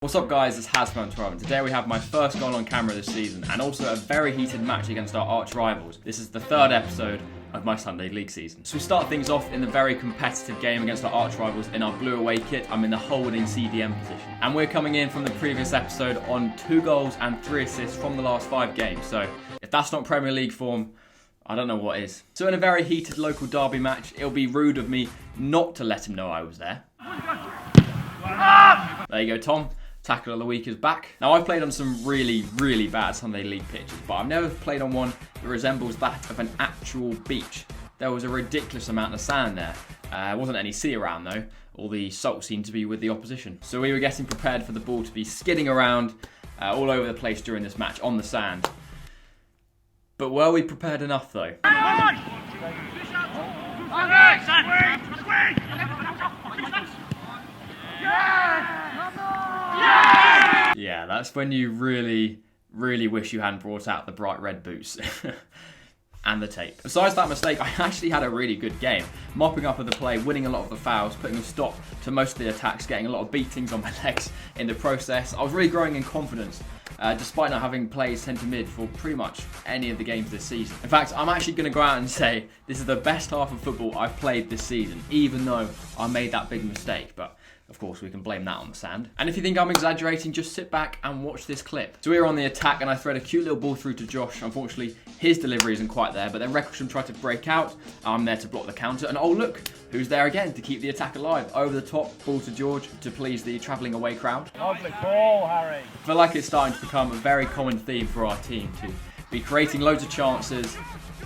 What's up guys, it's Has12 and today we have my first goal on camera this season and also a very heated match against our arch rivals. This is the third episode of my Sunday League season. So we start things off in the very competitive game against our arch rivals in our blue away kit. I'm in the holding CDM position. And we're coming in from the previous episode on 2 goals and 3 assists from the last 5 games. So if that's not Premier League form, I don't know what is. So in a very heated local derby match, it'll be rude of me not to let him know I was there. There you go, Tom. Tackle of the week is back. Now, I've played on some really, really bad Sunday League pitches, but I've never played on one that resembles that of an actual beach. There was a ridiculous amount of sand there. Wasn't any sea around though. All the salt seemed to be with the opposition. So we were getting prepared for the ball to be skidding around all over the place during this match on the sand. But were we prepared enough though? Yeah, that's when you really, really wish you hadn't brought out the bright red boots. And the tape. Besides that mistake, I actually had a really good game. Mopping up of the play, winning a lot of the fouls, putting a stop to most of the attacks, getting a lot of beatings on my legs in the process. I was really growing in confidence, despite not having played centre mid for pretty much any of the games this season. In fact, I'm actually going to go out and say this is the best half of football I've played this season, even though I made that big mistake. But of course, we can blame that on the sand. And if you think I'm exaggerating, just sit back and watch this clip. So we were on the attack and I thread a cute little ball through to Josh. Unfortunately, his delivery isn't quite there, but then Recklesham tried to break out. I'm there to block the counter. And oh look, who's there again to keep the attack alive? Over the top, ball to George to please the travelling away crowd. Lovely ball, Harry. I feel like it's starting to become a very common theme for our team to be creating loads of chances,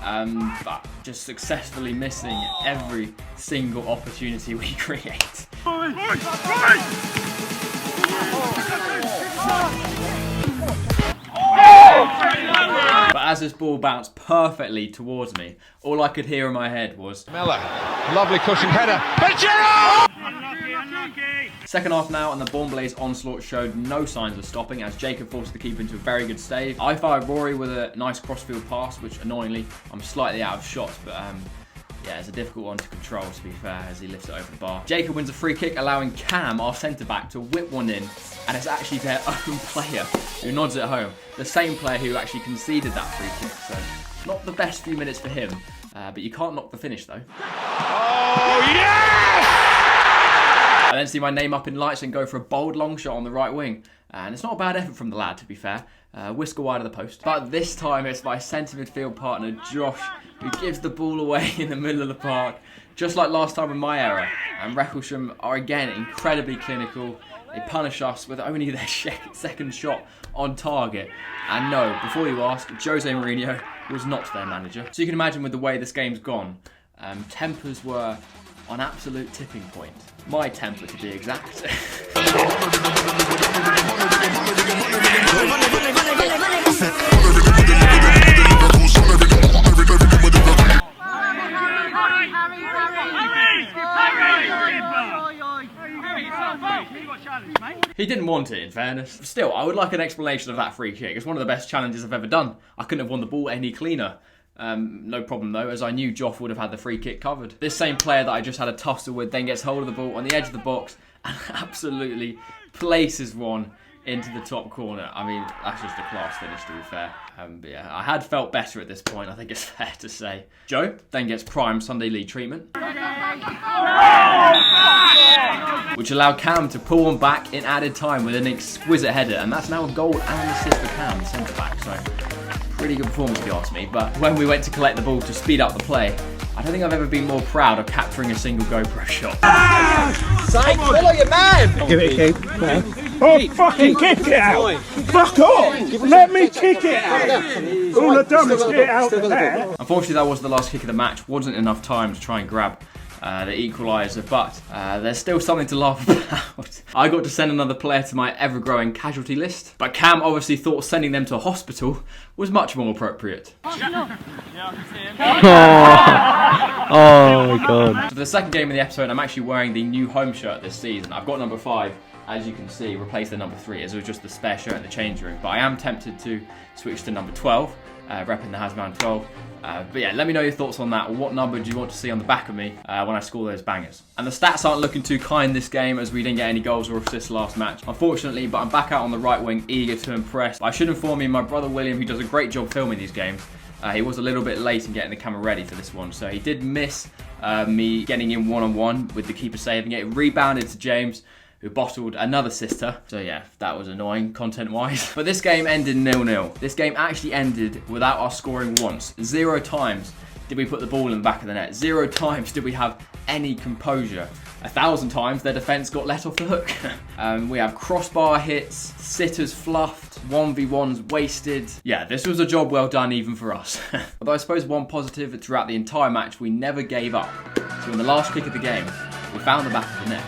but just successfully missing every single opportunity we create. But as this ball bounced perfectly towards me, all I could hear in my head was Miller, lovely cushion header, but Gerrard! Second half now, and the Bourneblaze onslaught showed no signs of stopping as Jacob forced the keeper into a very good save. I fired Rory with a nice crossfield pass, which annoyingly, I'm slightly out of shots, but yeah, it's a difficult one to control, to be fair, as he lifts it over the bar. Jacob wins a free kick, allowing Cam, our centre-back, to whip one in, and it's actually their own player who nods it home. The same player who actually conceded that free kick, so not the best few minutes for him, but you can't knock the finish, though. Oh, yes! I then see my name up in lights and go for a bold long shot on the right wing. And it's not a bad effort from the lad, to be fair. Whisker wide of the post. But this time it's my centre midfield partner, Josh, who gives the ball away in the middle of the park. Just like last time with my error. And Recklesham are again incredibly clinical. They punish us with only their second shot on target. And no, before you ask, Jose Mourinho was not their manager. So you can imagine with the way this game's gone, tempers were on absolute tipping point. My temper, to be exact. He didn't want it, in fairness. Still, I would like an explanation of that free kick. It's one of the best challenges I've ever done. I couldn't have won the ball any cleaner. No problem though, as I knew Joff would have had the free kick covered. This same player that I just had a tussle with then gets hold of the ball on the edge of the box and absolutely places one into the top corner. I mean, that's just a class finish, to be fair. But yeah, I had felt better at this point, I think it's fair to say. Joe then gets prime Sunday League treatment, which allowed Cam to pull one back in added time with an exquisite header, and that's now a goal and an assist for Cam, the centre-back, so pretty good performance if you ask me. But when we went to collect the ball to speed up the play, I don't think I've ever been more proud of capturing a single GoPro shot. Psych, follow your man! Give it a kick. Oh, fucking kick it out! Fuck off! Let me kick it out! All I've done is get it out there. Unfortunately, that was the last kick of the match. Wasn't enough time to try and grab the equaliser, but there's still something to laugh about. I got to send another player to my ever-growing casualty list, but Cam obviously thought sending them to a hospital was much more appropriate. Oh my god. So for the second game of the episode, I'm actually wearing the new home shirt this season. I've got number 5. as you can see, replace the number 3 as it was just the spare shirt in the change room. But I am tempted to switch to number 12, repping the Hasman 12. But yeah, let me know your thoughts on that. What number do you want to see on the back of me when I score those bangers? And the stats aren't looking too kind this game, as we didn't get any goals or assists last match, unfortunately, but I'm back out on the right wing, eager to impress. I should inform you, my brother William, who does a great job filming these games, he was a little bit late in getting the camera ready for this one, so he did miss me getting in one-on-one with the keeper saving it. It rebounded to James, who bottled another sister. So yeah, that was annoying content-wise. But this game ended 0-0. This game actually ended without us scoring once. 0 times did we put the ball in the back of the net. 0 times did we have any composure. 1,000 times their defence got let off the hook. We have crossbar hits, sitters fluffed, 1v1s wasted. Yeah, this was a job well done even for us. Although I suppose one positive throughout the entire match, we never gave up. So in the last kick of the game, we found the back of the net.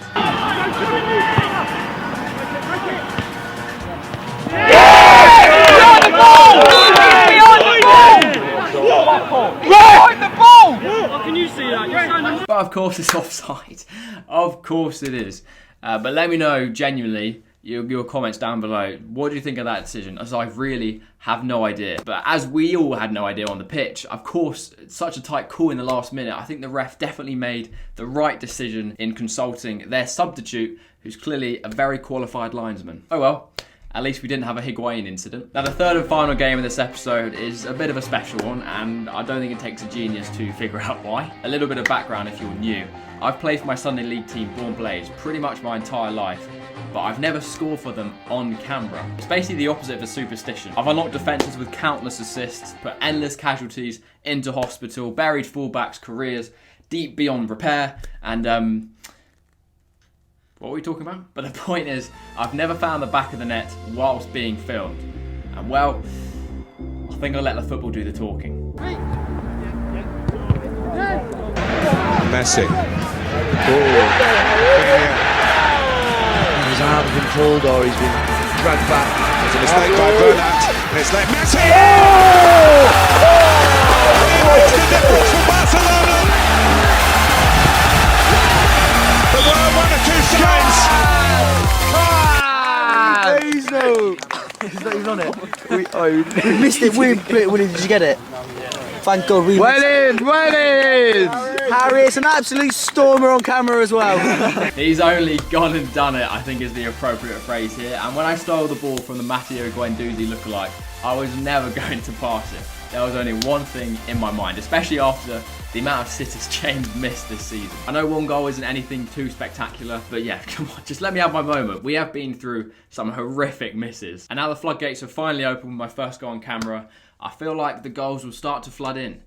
But of course it's offside. Of course it is. But let me know genuinely your comments down below. What do you think of that decision? As I really have no idea. But as we all had no idea on the pitch, of course, such a tight call in the last minute, I think the ref definitely made the right decision in consulting their substitute, who's clearly a very qualified linesman. Oh well. At least we didn't have a Higuain incident. Now the third and final game of this episode is a bit of a special one, and I don't think it takes a genius to figure out why. A little bit of background if you're new. I've played for my Sunday League team, Bourne Blaze, pretty much my entire life, but I've never scored for them on camera. It's basically the opposite of a superstition. I've unlocked defences with countless assists, put endless casualties into hospital, buried fullbacks' careers deep beyond repair, and what were we talking about? But the point is, I've never found the back of the net whilst being filmed. And well, I think I'll let the football do the talking. Messi. His arm's been pulled or he's been dragged back. It's a mistake by Bernat. It's let Messi. What's the difference for Barcelona? There were one or two signs. He's not even on it. We missed it. William, did you get it? Thank God we Well in. Harry, it's an absolute stormer on camera as well. He's only gone and done it, I think is the appropriate phrase here. And when I stole the ball from the Matteo Guendouzi lookalike, I was never going to pass it. There was only one thing in my mind, especially after the amount of sitters James missed this season. I know one goal isn't anything too spectacular, but yeah, come on, just let me have my moment. We have been through some horrific misses, and now the floodgates are finally open with my first goal on camera. I feel like the goals will start to flood in.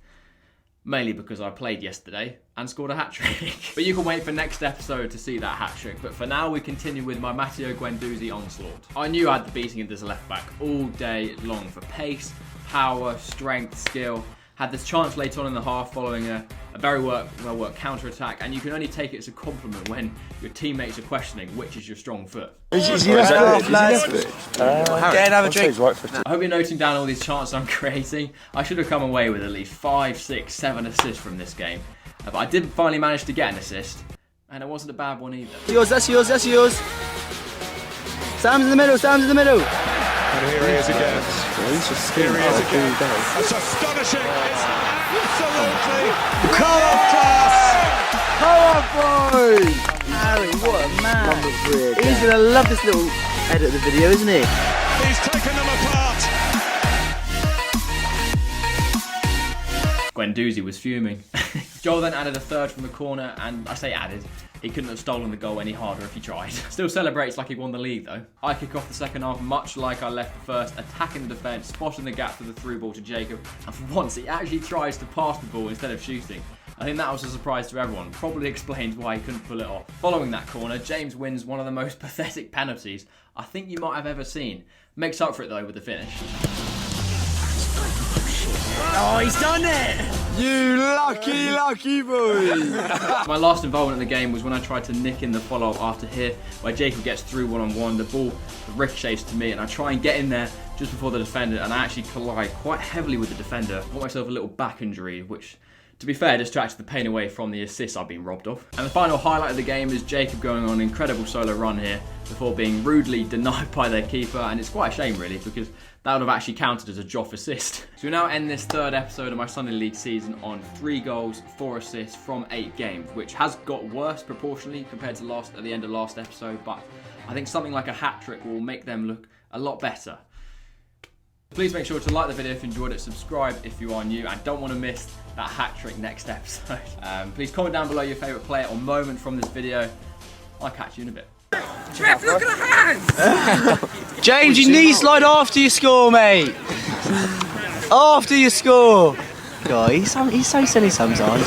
Mainly because I played yesterday and scored a hat-trick. But you can wait for next episode to see that hat-trick. But for now, we continue with my Matteo Guendouzi onslaught. I knew I had the beating of this left-back all day long for pace, power, strength, skill. Had this chance late on in the half following a very well-worked counter-attack, and you can only take it as a compliment when your teammates are questioning which is your strong foot. Is he left off, lads? Get and have a drink. I hope you're noting down all these chances I'm creating. I should have come away with at least 5, 6, 7 assists from this game. But I did finally manage to get an assist, and it wasn't a bad one either. That's yours. Sam's in the middle. And here he is again. Here he is again. That's astonishing. It's absolutely class. Come on, boys! Harry, what a man. He's going to love this little edit of the video, isn't he? He's taken them apart. Guendouzi was fuming. Joel then added a third from the corner, and I say added, he couldn't have stolen the goal any harder if he tried. Still celebrates like he won the league though. I kick off the second half much like I left the first, attacking the defence, spotting the gap for the through ball to Jacob, and for once he actually tries to pass the ball instead of shooting. I think that was a surprise to everyone, probably explains why he couldn't pull it off. Following that corner, James wins one of the most pathetic penalties I think you might have ever seen. Makes up for it though with the finish. Oh, he's done it! You lucky boy! My last involvement in the game was when I tried to nick in the follow-up after here, where Jacob gets through one-on-one, the ball ricochets to me, and I try and get in there just before the defender, and I actually collide quite heavily with the defender. I got myself a little back injury, which To be fair, distracted the pain away from the assists I've been robbed of. And the final highlight of the game is Jacob going on an incredible solo run here before being rudely denied by their keeper, and it's quite a shame really, because that would have actually counted as a Joff assist. So we now end this third episode of my Sunday League season on 3 goals, 4 assists from 8 games, which has got worse proportionally compared to at the end of last episode, but I think something like a hat-trick will make them look a lot better. Please make sure to like the video if you enjoyed it, subscribe if you are new and don't want to miss that hat-trick next episode. Please comment down below your favourite player or moment from this video. I'll catch you in a bit. Trev, look at the hands! James, you knee slide after you score, mate. After you score. God, he's so silly sometimes.